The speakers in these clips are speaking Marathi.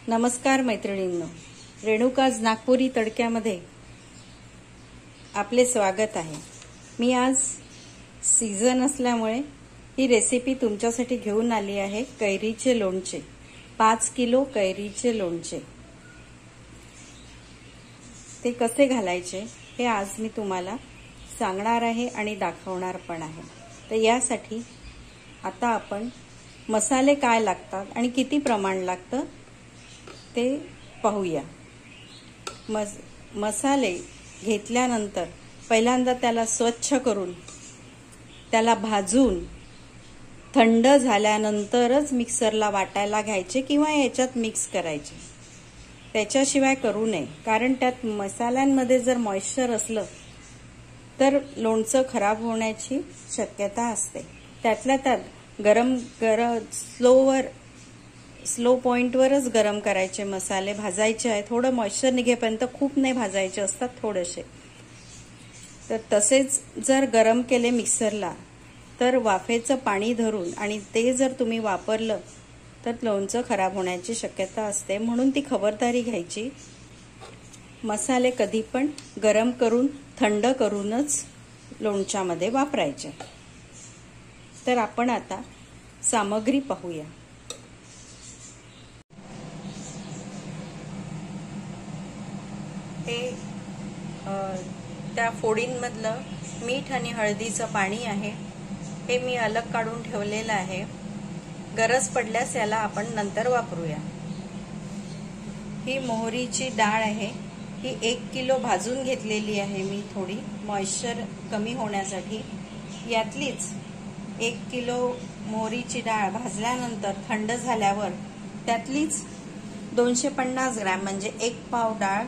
नमस्कार मैत्रिणींनो, रेणुकाज नागपुरी तडक्यामध्ये आपले स्वागत आहे। मी आज सीझन असल्यामुळे ही रेसिपी तुमच्यासाठी घेऊन आली आहे। कैरीचे लोणचे, 5 किलो कैरीचे लोणचे। ते कसे घालायचे हे आज मी तुम्हाला सांगणार आहे आणि दाखवणार पण आहे। तर यासाठी आता आपण मसाले काय लागतात आणि किती प्रमाण लागतं ते पाहूया। मसाले घेतल्यानंतर पहिल्यांदा त्याला स्वच्छ करून त्याला भाजून थंड झाल्यानंतरच मिक्सरला वाटायला घ्यायचे किंवा याच्यात मिक्स करायचे। त्याच्याशिवाय करू नये, कारण त्यात मसाल्यांमध्ये जर मॉइश्चर असलं तर लोणचं खराब होण्याची शक्यता असते। त्यातल्या त्यात स्लो पॉइंटवरच गरम करायचे मसाले भाजायचे आहे। थोडं मॉइश्चर निघेपर्यंत, खूप नाही भाजायचे असतात, थोडेसे। तर तसेच जर गरम केले मिक्सरला तर वाफेचं पाणी धरून आणि ते जर तुम्ही वापरलं तर लोणचं खराब होण्याची शक्यता असते। म्हणून ती खबरदारी घ्यायची। मसाले कधी पण गरम करून थंड करूनच लोणच्यामध्ये वापरायचे। तर आपण आता सामग्री पाहूया। हे त्या फोडींमधलं मीठ आणि हळदीचं पाणी आहे। हे मी अलग काढून ठेवलेलं आहे। गरज पडल्यास याला आपण नंतर वापरूया। ही मोहरीची डाळ आहे। ही 1 किलो भाजून घेतलेली आहे मी, थोडी मॉइश्चर कमी होण्यासाठी। यातलीच 1 किलो मोहरीची डाळ भाजल्यानंतर थंड झाल्यावर त्यातलीच 250 ग्रॅम म्हणजे 1 पाव डाळ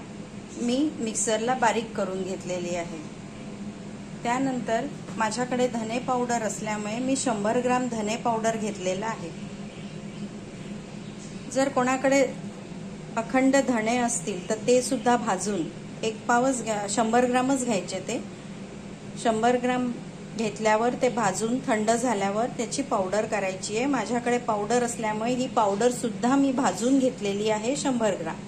मी मिक्सरला बारीक करून घेतलेली आहे। त्यानंतर माझ्याकडे धने पावडर असल्यामुळे मी 100 ग्रॅम धने पावडर घेतलेला आहे। जर कोणाकडे अखंड धणे असतील तर ते सुद्धा भाजून 100 ग्रॅमच घ्यायचे। ते 100 ग्रॅम घेतल्यावर ते भाजून थंड झाल्यावर त्याची पावडर करायची आहे। माझ्याकडे पावडर असल्यामुळे ही पावडर सुद्धा मी भाजून घेतलेली आहे 100 ग्रॅम।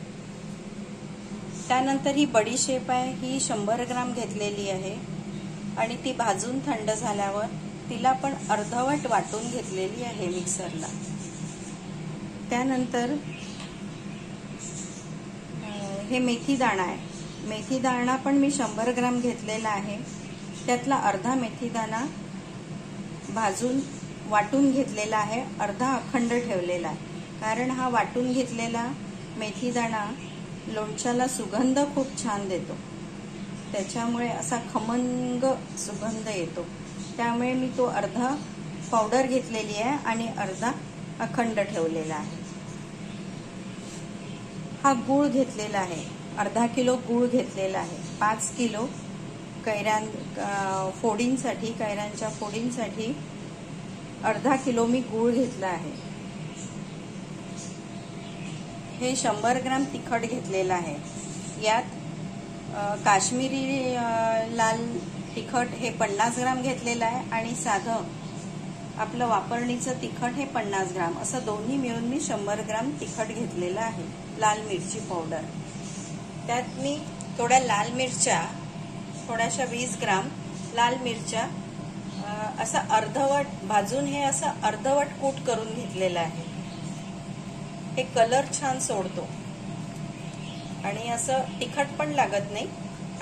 त्यानंतर ही बडीशेप आहे, ही 100 ग्रॅम घेतलेली आहे आणि ती भाजून थंड झाल्यावर तिला पण अर्धवट वाटून घेतलेली आहे मिक्सरला। त्यानंतर हे मेथी दाणा आहे। मेथी दाणा पण मी 100 ग्रॅम घेतलेला आहे। त्यातला अर्धा मेथी दाणा भाजून वाटून घेतलेला आहे, अर्धा अखंड ठेवलेला आहे। कारण हा वाटून घेतलेला मेथी दाणा लोणच्याला सुगंध खूप छान देतो, त्याच्यामुळे असा खमंग सुगंध येतो। त्यामुळे मी तो अर्धा पावडर घेतलेली आहे आणि अर्धा अखंड ठेवलेला आहे। हा गूळ घेतलेला आहे, अर्धा किलो गूळ घेतलेला आहे। 5 किलो कैऱ्यांच्या फोडींसाठी अर्धा किलो मी गूळ घेतला आहे। हे 100 ग्रॅम तिखट घेतलेलं आहे। यात काश्मीरी लाल तिखट हे 50 ग्रॅम घेतलेलं आहे आणि साधं आपलं वापरणीचं तिखट हे 50 ग्रॅम, असं दोन्ही मिळून मी 100 ग्रॅम तिखट घेतलेलं आहे। लाल मिरची पावडर, त्यात मी थोड्या लाल मिरच्या, थोड्याशा 20 ग्रॅम लाल मिरच्या असं अर्धवट भाजून हे असं अर्धवट कूट करून घेतलेलं आहे। हे कलर छान सोडतो आणि असं तिखट पण लागत नाही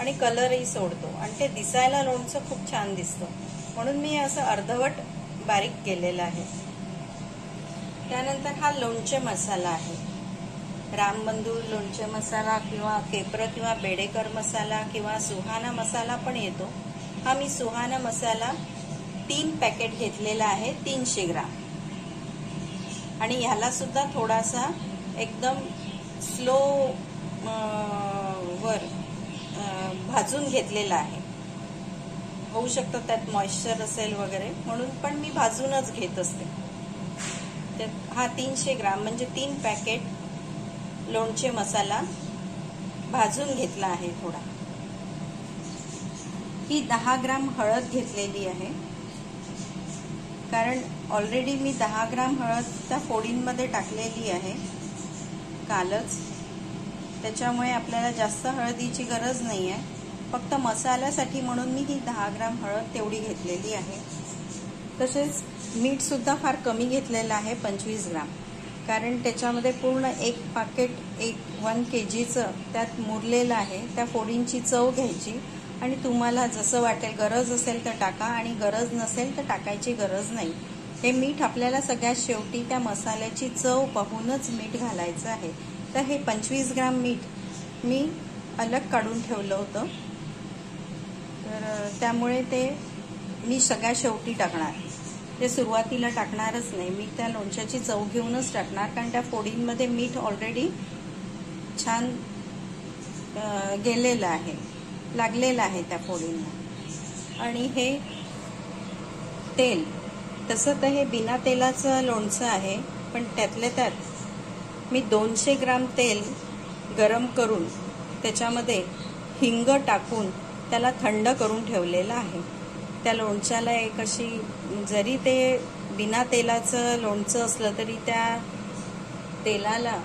आणि कलरही सोडतो आणि ते दिसायला लोणचं खूप छान दिसतं, म्हणून मी असं अर्धवट बारीक केलेलं आहे। त्यानंतर हा लोणचे मसाला आहे। रामबंधू लोणचे मसाला किंवा केपर किंवा बेडेकर मसाला किंवा सुहाना मसाला पण येतो। हा मी सुहाना मसाला 3 पॅकेट घेतलेला आहे, 300 ग्रॅम। आणि ह्याला सुद्धा थोडासा एकदम स्लो वर भाजून घेतलेला आहे। होऊ शकतं त्यात मॉइश्चर असेल वगैरे, म्हणून पण मी भाजूनच घेत असते। हा 300 ग्रॅम म्हणजे 3 पॅकेट लोणचे मसाला भाजून घेतला आहे थोडा। ही 10 ग्रॅम हळद घेतलेली आहे, कारण ऑलरेडी मी 10 ग्रॅम हळद त्या फोडींमध्ये टाकलेली आहे। कालच, त्याच्यामुळे आपल्याला जास्त हळदीची गरज नाही आहे. फक्त मसाल्यासाठी म्हणून मी ही 10 ग्राम हळद तेवढी घेतलेली आहे. तसेच मीठ सुद्धा फार कमी घेतलेलं आहे, 25 ग्राम, कारण त्याच्यामध्ये पूर्ण एक पाकिट 1 kgचं त्यात मुरलेलं आहे. त्या फोडींची चव घ्यायची आणि तुम्हाला जसं वाटेल, गरज असेल तर टाका आणि गरज नसेल तर टाकायची गरज नाही. हे मीठ आपल्याला सगळ्यात शेवटी त्या मसाल्याची चव पाहूनच मीठ घालायचं आहे. तर हे 25 ग्राम मीठ मी अलग काढून ठेवलं होतं, तर त्यामुळे ते मी सगळ्यात शेवटी टाकणार. ते सुरुवातीला टाकणारच नाही. मी त्या लोणच्याची चव घेऊनच टाकणार, कारण त्या फोडींमध्ये मीठ ऑलरेडी छान गेलेलं आहे, लागलेलं आहे त्या फोडींना. आणि हे तेल, तसं तर हे बिना तेलाचं लोणचं आहे, पण त्यातल्या त्यात मी 200 ग्राम तेल गरम करून त्याच्यामध्ये हिंग टाकून त्याला थंड करून ठेवलेलं आहे. त्या लोणच्याला एक अशी, जरी ते बिना तेलाचं लोणचं असलं तरी त्या तेलाला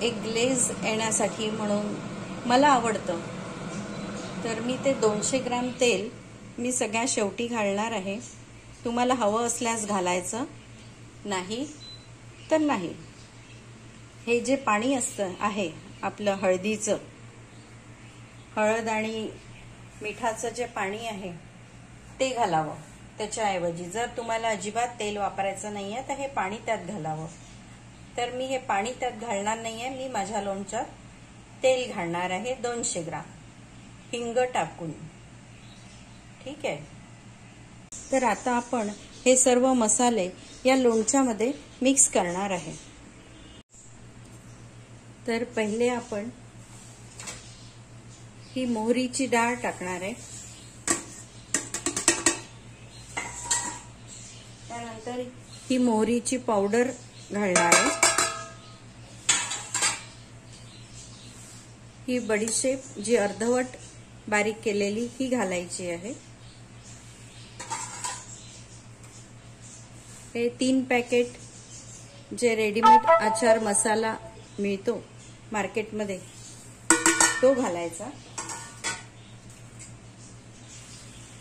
एक ग्लेज येण्यासाठी म्हणून मला आवडतं. तर मी ते 200 ग्राम तेल मी सगळ्या शेवटी घालणार आहे. तुम्हाला हवं असल्यास घालायचं, नाही तर नाही. हे जे पाणी असतं आहे आपलं हळदीचं, हळद आणि मिठाचं जे पाणी आहे ते घालावं त्याच्याऐवजी. जर तुम्हाला अजिबात तेल वापरायचं नाही आहे तर हे पाणी त्यात घालावं. तर मी हे पाणी त्यात घालणार नाही आहे. मी माझ्या लोणच्यात तेल घालणार आहे 200 ग्राम हिंग टाकून. ठीक आहे. तर आता आपण हे सर्व मसाले या लोणच्यामध्ये मिक्स करणार आहे. तर पहिले आपण ही मोहरीची डाळ टाकणार आहे. त्यानंतर ही मोहरीची पावडर घालणार आहे. ही बडीशेप जी अर्धवट बारीक केलेली ही घालायची आहे. हे 3 पॅकेट जे रेडीमेड आचार मसाला मिळतो मार्केटमध्ये तो घालायचा.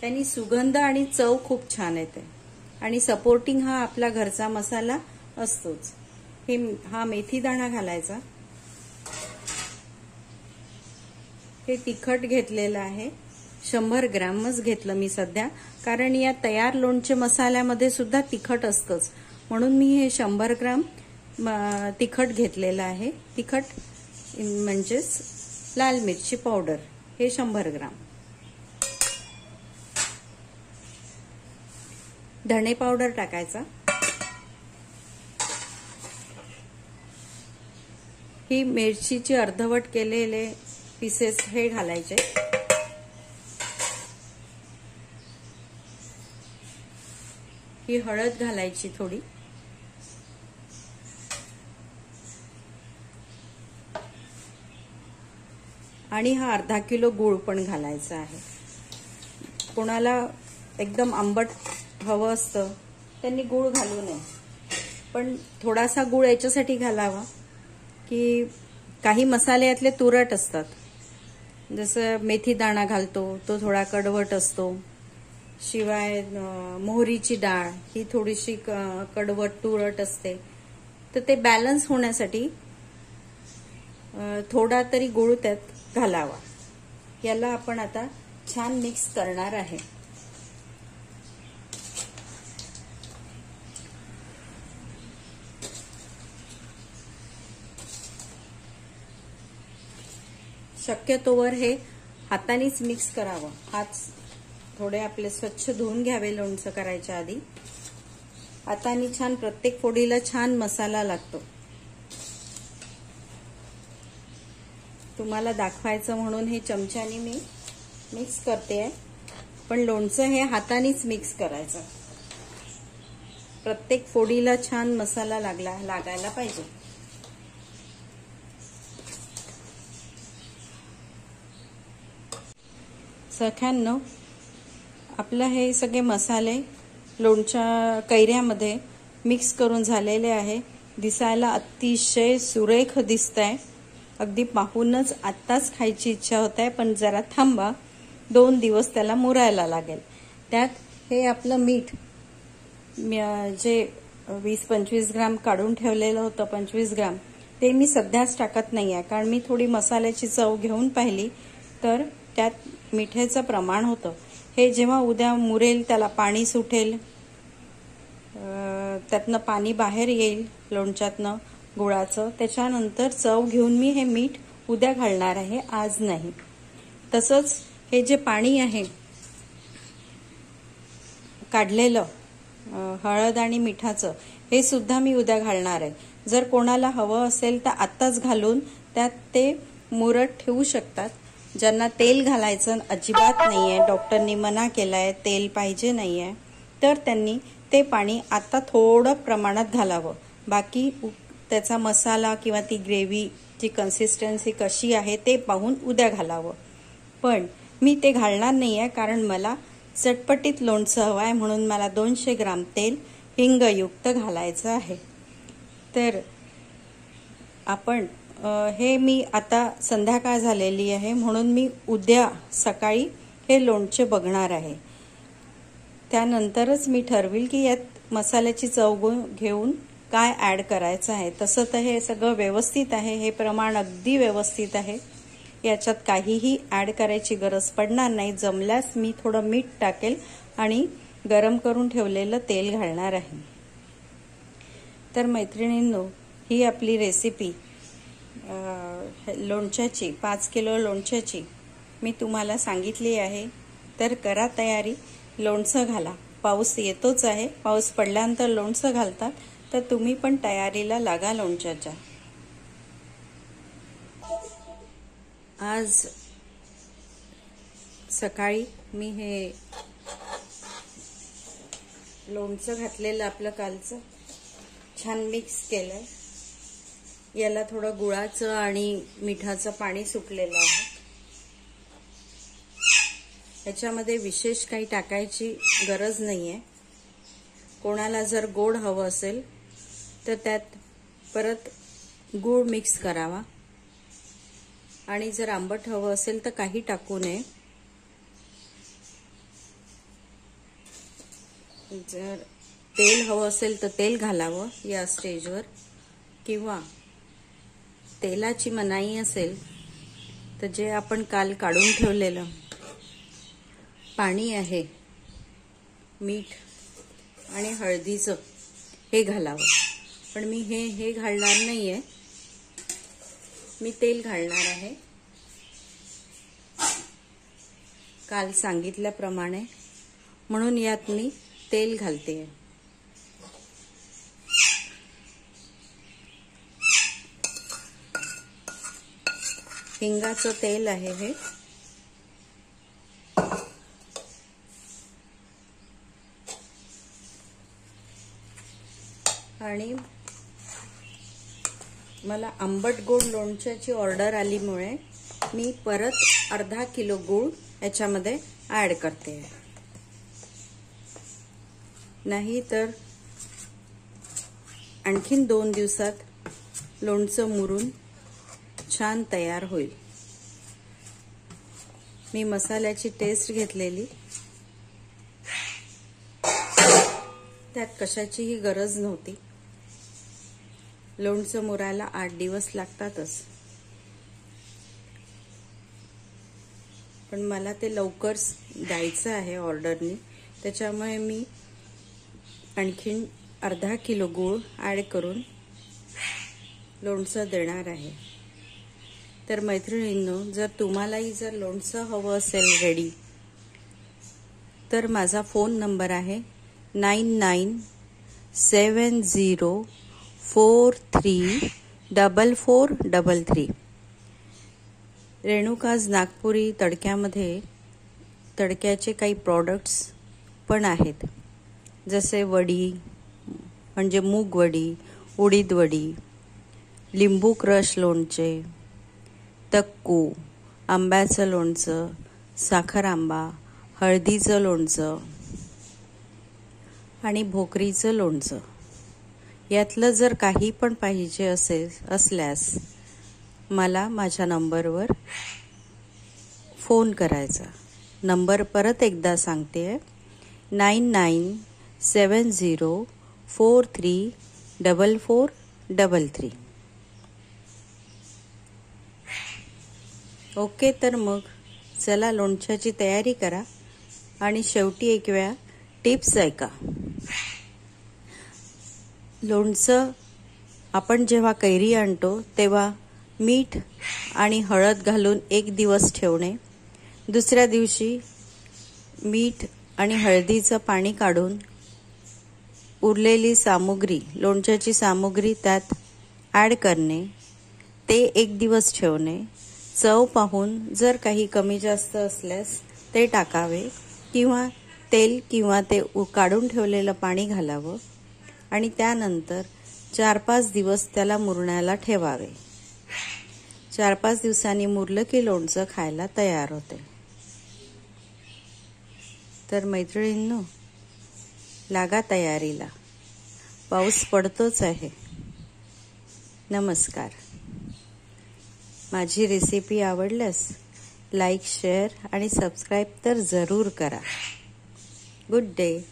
त्यांनी सुगंध आणि चव खूप छान येते आणि सपोर्टिंग हा आपला घरचा मसाला असतोच. हा मेथी दाणा घालायचा. हे तिखट घेतलेलं आहे, 100 ग्रॅमच घेतलं मी सध्या, कारण या तयार लोणचे मसाल्यामध्ये सुद्धा तिखट असतंच, म्हणून मी हे 100 ग्राम तिखट घेतलेलं आहे. तिखट म्हणजेच लाल मिरची पावडर, हे 100 ग्राम. धणे पावडर टाकायचा. ही मिरचीची अर्धवट केलेले पीसेस हे घालायचे. ही हळद घालायची थोडी. आणि हा अर्धा किलो गूळ पण घालायचा आहे. कोणाला एकदम आंबट हवं असतं त्यांनी गूळ घालू नये, पण थोडासा गूळ याच्यासाठी घालावा की काही मसाले यातले तुरट असतात. जसं मेथी दाणा घालतो तो थोडा कडवट असतो, शिवाय मोहरीची डाळ ही थोडीशी कडवट तुरट असते. तर ते बॅलन्स होण्यासाठी थोडा तरी गूळ त्यात घालावा. याला आपण आता छान मिक्स करणार आहे. शक्यतोवर हे हातानेच मिक्स करावं. हात थोडे आपले स्वच्छ धुवून घ्यावे लोणचं करायच्या आधी. हाताने छान प्रत्येक फोडीला छान मसाला लागतो. तुम्हाला दाखवायचं म्हणून हे चमच्याने मी मिक्स करते, पण लोणचं हे हातानेच मिक्स करायचं. प्रत्येक फोडीला छान मसाला लागायला पाहिजे. सख्यांनो, आपलं हे सगळे मसाले लोणच्या कैऱ्यामध्ये मिक्स करून झालेले आहे. दिसायला अतिशय सुरेख दिसतंय. अगदी पाहूनच आत्ताच खायची इच्छा होत आहे, पण जरा थांबा, 2 दिवस त्याला मुरायला लागेल. त्यात हे आपलं मीठ जे 20-25 ग्राम काढून ठेवलेलं होतं, 25 ग्राम, ते मी सध्याच टाकत नाही आहे, कारण मी थोडी मसाल्याची चव घेऊन पाहिली तर त्यात मिठाचं प्रमाण होतं. हे जेव्हा उद्या मुरेल त्याला पाणी सुटेल, त्यातनं पाणी बाहेर येईल लोणच्यातनं गुळाचं, त्याच्यानंतर चव घेऊन मी हे मीठ उद्या घालणार आहे, आज नाही. तसंच हे जे पाणी आहे काढलेलं हळद आणि मिठाचं, हे सुद्धा मी उद्या घालणार आहे. जर कोणाला हवं असेल तर आत्ताच घालून त्यात ते मुरत ठेवू शकतात. ज्यांना तेल घालायचं अजिबात नाहीये, डॉक्टरनी मना केलाय, तेल पाहिजे नाहीये, तर त्यांनी ते पाणी आता थोडं प्रमाणात घालावं. बाकी त्याचा मसाला किंवा ती ग्रेव्हीची कन्सिस्टन्सी कशी आहे ते पाहून उद्या घालावं. पण मी ते घालणार नाहीये, कारण मला चटपटीत लोणचं हवं आहे, म्हणून मला 200 ग्राम तेल हिंगयुक्त घालायचं आहे. तर आपण हे मी आता संध्याकाळ झालेली आहे, म्हणून मी उद्या सकाळी हे लोणचे बघणार आहे. त्यानंतरच मी ठरविल की यात मसाल्याची चव घेऊन काय ॲड करायचं आहे. तसं तर हे सगळं व्यवस्थित आहे, हे प्रमाण अगदी व्यवस्थित आहे, याच्यात काहीही ॲड करायची गरज पडणार नाही. जमल्यास मी थोडं मीठ टाकेल आणि गरम करून ठेवलेलं तेल घालणार आहे. तर मैत्रिणींनो, ही आपली रेसिपी लोणच्याची, 5 किलो लोणच्याची मी तुम्हाला सांगितली आहे. तर करा तयारी, लोणचं घाला. पाऊस येतोच आहे, पाऊस पडल्यानंतर लोणचं घालतात, तर तुम्ही पण तयारीला लागा लोणच्याच्या. आज सकाळी मी हे लोणचं घातलेलं आपलं कालचं छान मिक्स केलंय. याला थोडं गुळाचं आणि मिठाचं पाणी सुटलेलं आहे. याच्यामध्ये विशेष काही टाकायची गरज नाहीये. कोणाला जर गोड हवं असेल तर त्यात परत गूळ मिक्स करावा, आणि जर आंबट हवं असेल तर काही टाकू नये. जर तेल हवं असेल तर तेल घालावं या स्टेजवर, किंवा तेलाची मनाई असेल तर जे आपण काल काढून ठेवलेलं पाणी आहे, मीठ आणि हळदीचं, हे घालावं. पण मी हे घालणार नाहीये, मी तेल घालणार आहे काल सांगितल्याप्रमाणे, म्हणून यात मी तेल घालते. हिंगाचं तेल आहे हे. आणि मला आंबट गोड लोणच्याची ऑर्डर आलीमुळे मी परत अर्धा किलो गूळ याच्यामध्ये ऍड करते. नाही तर आणखीन 2 दिवसात लोणचं मुरून छान तयार होईल. मी मसाल्याची टेस्ट घेतलेली, त्यात कशाचीही गरज नव्हती. लोणचं मुरायला 8 दिवस लागतातच, पण मला ते लवकर द्यायचं आहे ऑर्डरनी, त्याच्यामुळे मी आणखीन अर्धा किलो गूळ ऍड करून लोणचं देणार आहे. तर मैत्रिणींनो, जर तुम्हालाही जर लोणचं हवं असेल रेडी, तर माझा फोन नंबर आहे 9970434433. रेणुकाज नागपुरी तडक्यामध्ये तडक्याचे काही प्रोडक्ट्स पण आहेत, जसे वडी म्हणजे मूग वडी, उडीद वडी, लिंबू क्रश लोणचे, तक्कू, आंब्याचं लोणचं, साखर आंबा, हळदीचं लोणचं आणि भोकरीचं लोणचं. यातलं जर काही पण पाहिजे असल्यास मला माझ्या नंबरवर फोन करायचा. नंबर परत एकदा सांगते, 9970434433. ओके, तर मग चला लोणच्याची तयारी करा आणि शेवटी एक वेळा टिप्स ऐका. लोणचं आपण जेव्हा कैरी आणतो तेव्हा मीठ आणि हळद घालून 1 दिवस ठेवणे. दुसऱ्या दिवशी मीठ आणि हळदीचं पाणी काढून उरलेली सामुग्री, लोणच्याची सामुग्री त्यात ॲड करणे. ते 1 दिवस ठेवणे. चव पाहून जर काही कमी जास्त असल्यास ते टाकावे किंवा तेल किंवा ते काढून ठेवलेलं पाणी घालावं आणि त्यानंतर 4-5 दिवस त्याला मुरण्याला ठेवावे. 4-5 दिवसांनी मुरलं की लोणचं खायला तयार होते. तर मैत्रिणींनो, लागा तयारीला. पाऊस पडतोच आहे. नमस्कार. माझी रेसिपी आवडल्यास लाईक, शेअर आणि सबस्क्राईब तर जरूर करा. Good day.